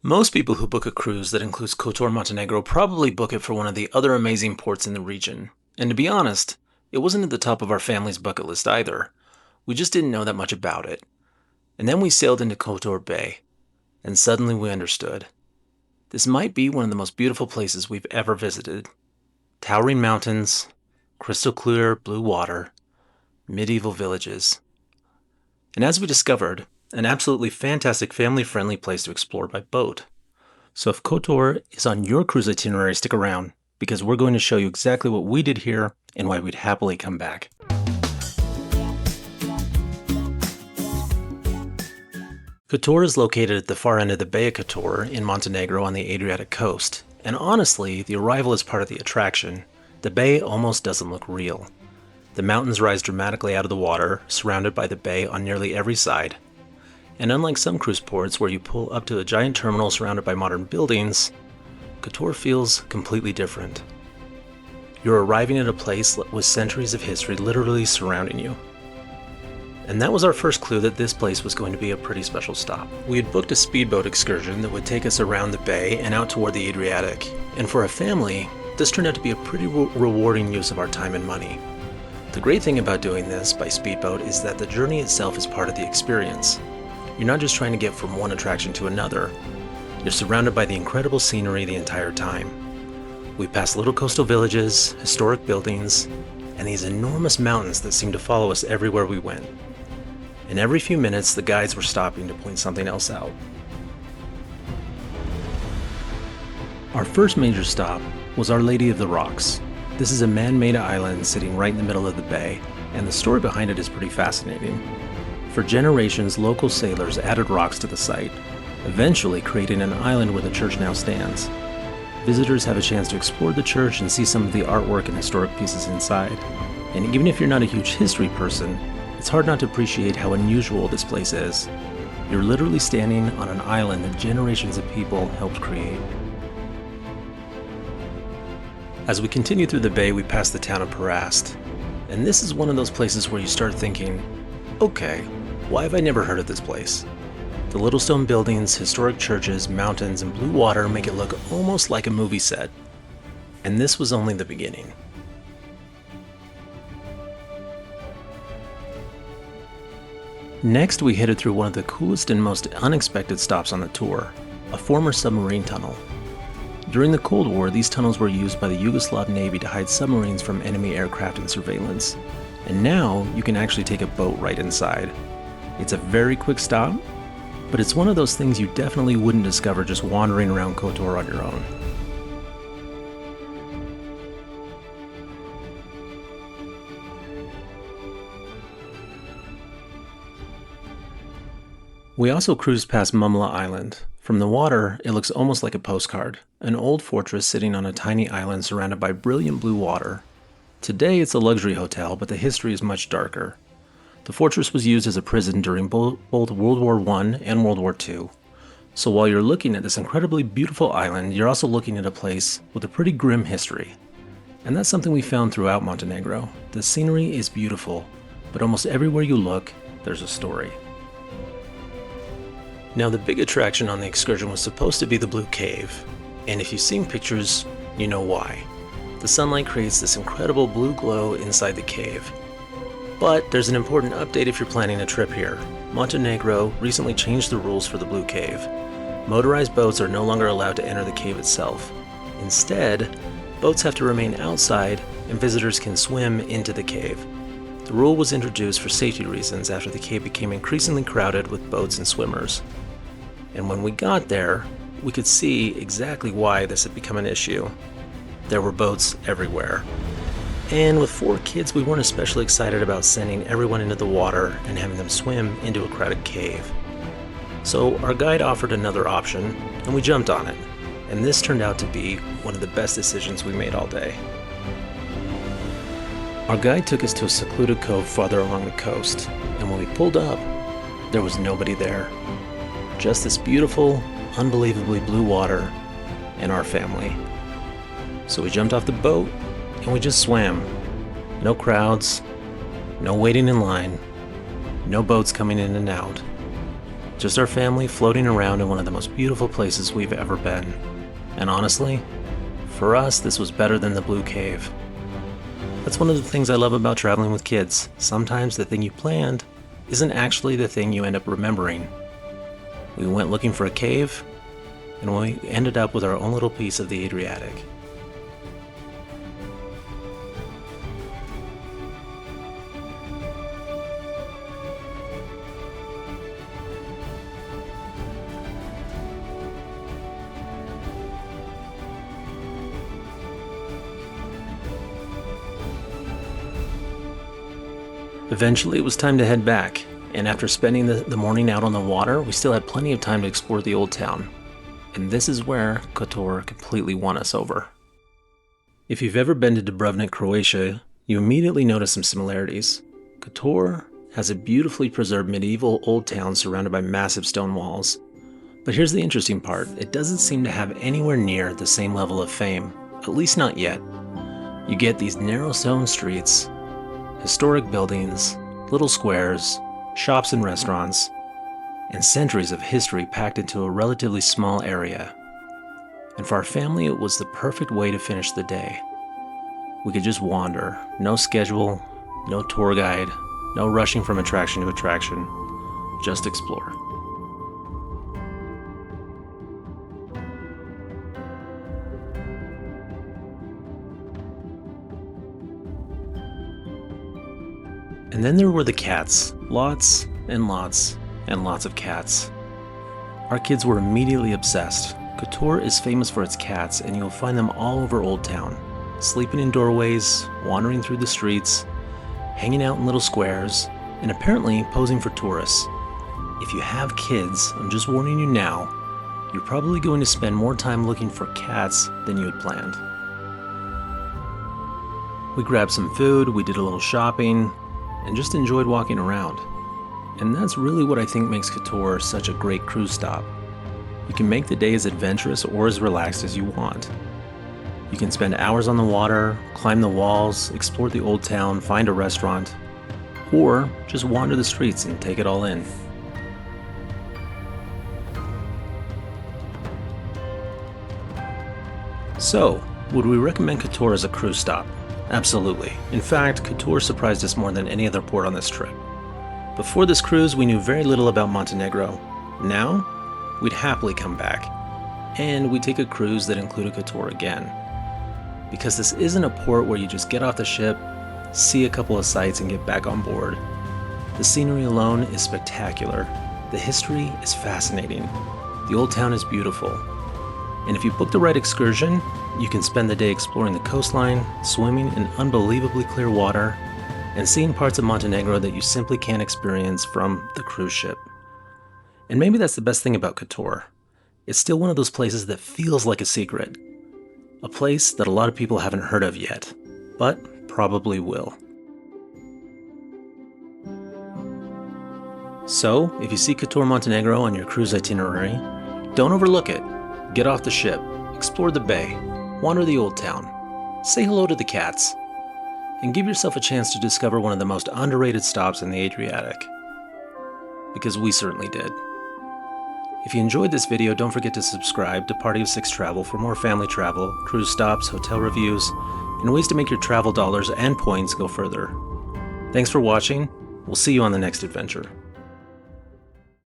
Most people who book a cruise that includes Kotor, Montenegro probably book it for one of the other amazing ports in the region. And to be honest, it wasn't at the top of our family's bucket list either. We just didn't know that much about it. And then we sailed into Kotor Bay, and suddenly we understood. This might be one of the most beautiful places we've ever visited. Towering mountains, crystal clear blue water, medieval villages. And as we discovered, an absolutely fantastic family-friendly place to explore by boat. So if Kotor is on your cruise itinerary, stick around, because we're going to show you exactly what we did here and why we'd happily come back. Kotor is located at the far end of the Bay of Kotor in Montenegro on the Adriatic coast, and honestly, the arrival is part of the attraction. The bay almost doesn't look real. The mountains rise dramatically out of the water, surrounded by the bay on nearly every side. And unlike some cruise ports where you pull up to a giant terminal surrounded by modern buildings, Kotor feels completely different. You're arriving at a place with centuries of history literally surrounding you. And that was our first clue that this place was going to be a pretty special stop. We had booked a speedboat excursion that would take us around the bay and out toward the Adriatic. And for a family, this turned out to be a pretty rewarding use of our time and money. The great thing about doing this by speedboat is that the journey itself is part of the experience. You're not just trying to get from one attraction to another. You're surrounded by the incredible scenery the entire time. We passed little coastal villages, historic buildings, and these enormous mountains that seemed to follow us everywhere we went. And every few minutes, the guides were stopping to point something else out. Our first major stop was Our Lady of the Rocks. This is a man-made island sitting right in the middle of the bay, and the story behind it is pretty fascinating. For generations, local sailors added rocks to the site, eventually creating an island where the church now stands. Visitors have a chance to explore the church and see some of the artwork and historic pieces inside. And even if you're not a huge history person, it's hard not to appreciate how unusual this place is. You're literally standing on an island that generations of people helped create. As we continue through the bay, we pass the town of Perast. And this is one of those places where you start thinking, okay, why have I never heard of this place? The little stone buildings, historic churches, mountains, and blue water make it look almost like a movie set. And this was only the beginning. Next, we headed through one of the coolest and most unexpected stops on the tour, a former submarine tunnel. During the Cold War, these tunnels were used by the Yugoslav Navy to hide submarines from enemy aircraft and surveillance. And now, you can actually take a boat right inside. It's a very quick stop, but it's one of those things you definitely wouldn't discover just wandering around Kotor on your own. We also cruised past Mamula Island. From the water, it looks almost like a postcard, an old fortress sitting on a tiny island surrounded by brilliant blue water. Today it's a luxury hotel, but the history is much darker. The fortress was used as a prison during both World War I and World War II. So while you're looking at this incredibly beautiful island, you're also looking at a place with a pretty grim history. And that's something we found throughout Montenegro. The scenery is beautiful, but almost everywhere you look, there's a story. Now, the big attraction on the excursion was supposed to be the Blue Cave, and if you've seen pictures, you know why. The sunlight creates this incredible blue glow inside the cave. But there's an important update if you're planning a trip here. Montenegro recently changed the rules for the Blue Cave. Motorized boats are no longer allowed to enter the cave itself. Instead, boats have to remain outside and visitors can swim into the cave. The rule was introduced for safety reasons after the cave became increasingly crowded with boats and swimmers. And when we got there, we could see exactly why this had become an issue. There were boats everywhere. And with 4 kids, we weren't especially excited about sending everyone into the water and having them swim into a crowded cave. So our guide offered another option, and we jumped on it. And this turned out to be one of the best decisions we made all day. Our guide took us to a secluded cove farther along the coast, and when we pulled up, there was nobody there. Just this beautiful, unbelievably blue water and our family. So we jumped off the boat and we just swam. No crowds, no waiting in line, no boats coming in and out. Just our family floating around in one of the most beautiful places we've ever been. And honestly, for us, this was better than the Blue Cave. That's one of the things I love about traveling with kids. Sometimes the thing you planned isn't actually the thing you end up remembering. We went looking for a cave, and we ended up with our own little piece of the Adriatic. Eventually, it was time to head back, and after spending the morning out on the water, we still had plenty of time to explore the old town. And this is where Kotor completely won us over. If you've ever been to Dubrovnik, Croatia, you immediately notice some similarities. Kotor has a beautifully preserved medieval old town surrounded by massive stone walls. But here's the interesting part, it doesn't seem to have anywhere near the same level of fame, at least not yet. You get these narrow stone streets, historic buildings, little squares, shops and restaurants, and centuries of history packed into a relatively small area. And for our family, it was the perfect way to finish the day. We could just wander, no schedule, no tour guide, no rushing from attraction to attraction, just explore. And then there were the cats. Lots and lots and lots of cats. Our kids were immediately obsessed. Kotor is famous for its cats, and you'll find them all over Old Town. Sleeping in doorways, wandering through the streets, hanging out in little squares, and apparently posing for tourists. If you have kids, I'm just warning you now, you're probably going to spend more time looking for cats than you had planned. We grabbed some food, we did a little shopping, and just enjoyed walking around. And that's really what I think makes Kotor such a great cruise stop. You can make the day as adventurous or as relaxed as you want. You can spend hours on the water, climb the walls, explore the old town, find a restaurant, or just wander the streets and take it all in. So, would we recommend Kotor as a cruise stop? Absolutely. In fact, Kotor surprised us more than any other port on this trip. Before this cruise, we knew very little about Montenegro. Now, we'd happily come back, and we'd take a cruise that included Kotor again. Because this isn't a port where you just get off the ship, see a couple of sights, and get back on board. The scenery alone is spectacular. The history is fascinating. The old town is beautiful. And if you book the right excursion, you can spend the day exploring the coastline, swimming in unbelievably clear water, and seeing parts of Montenegro that you simply can't experience from the cruise ship. And maybe that's the best thing about Kotor. It's still one of those places that feels like a secret. A place that a lot of people haven't heard of yet, but probably will. So, if you see Kotor, Montenegro on your cruise itinerary, don't overlook it. Get off the ship, explore the bay, wander the old town, say hello to the cats, and give yourself a chance to discover one of the most underrated stops in the Adriatic. Because we certainly did. If you enjoyed this video, don't forget to subscribe to Party of Six Travel for more family travel, cruise stops, hotel reviews, and ways to make your travel dollars and points go further. Thanks for watching. We'll see you on the next adventure.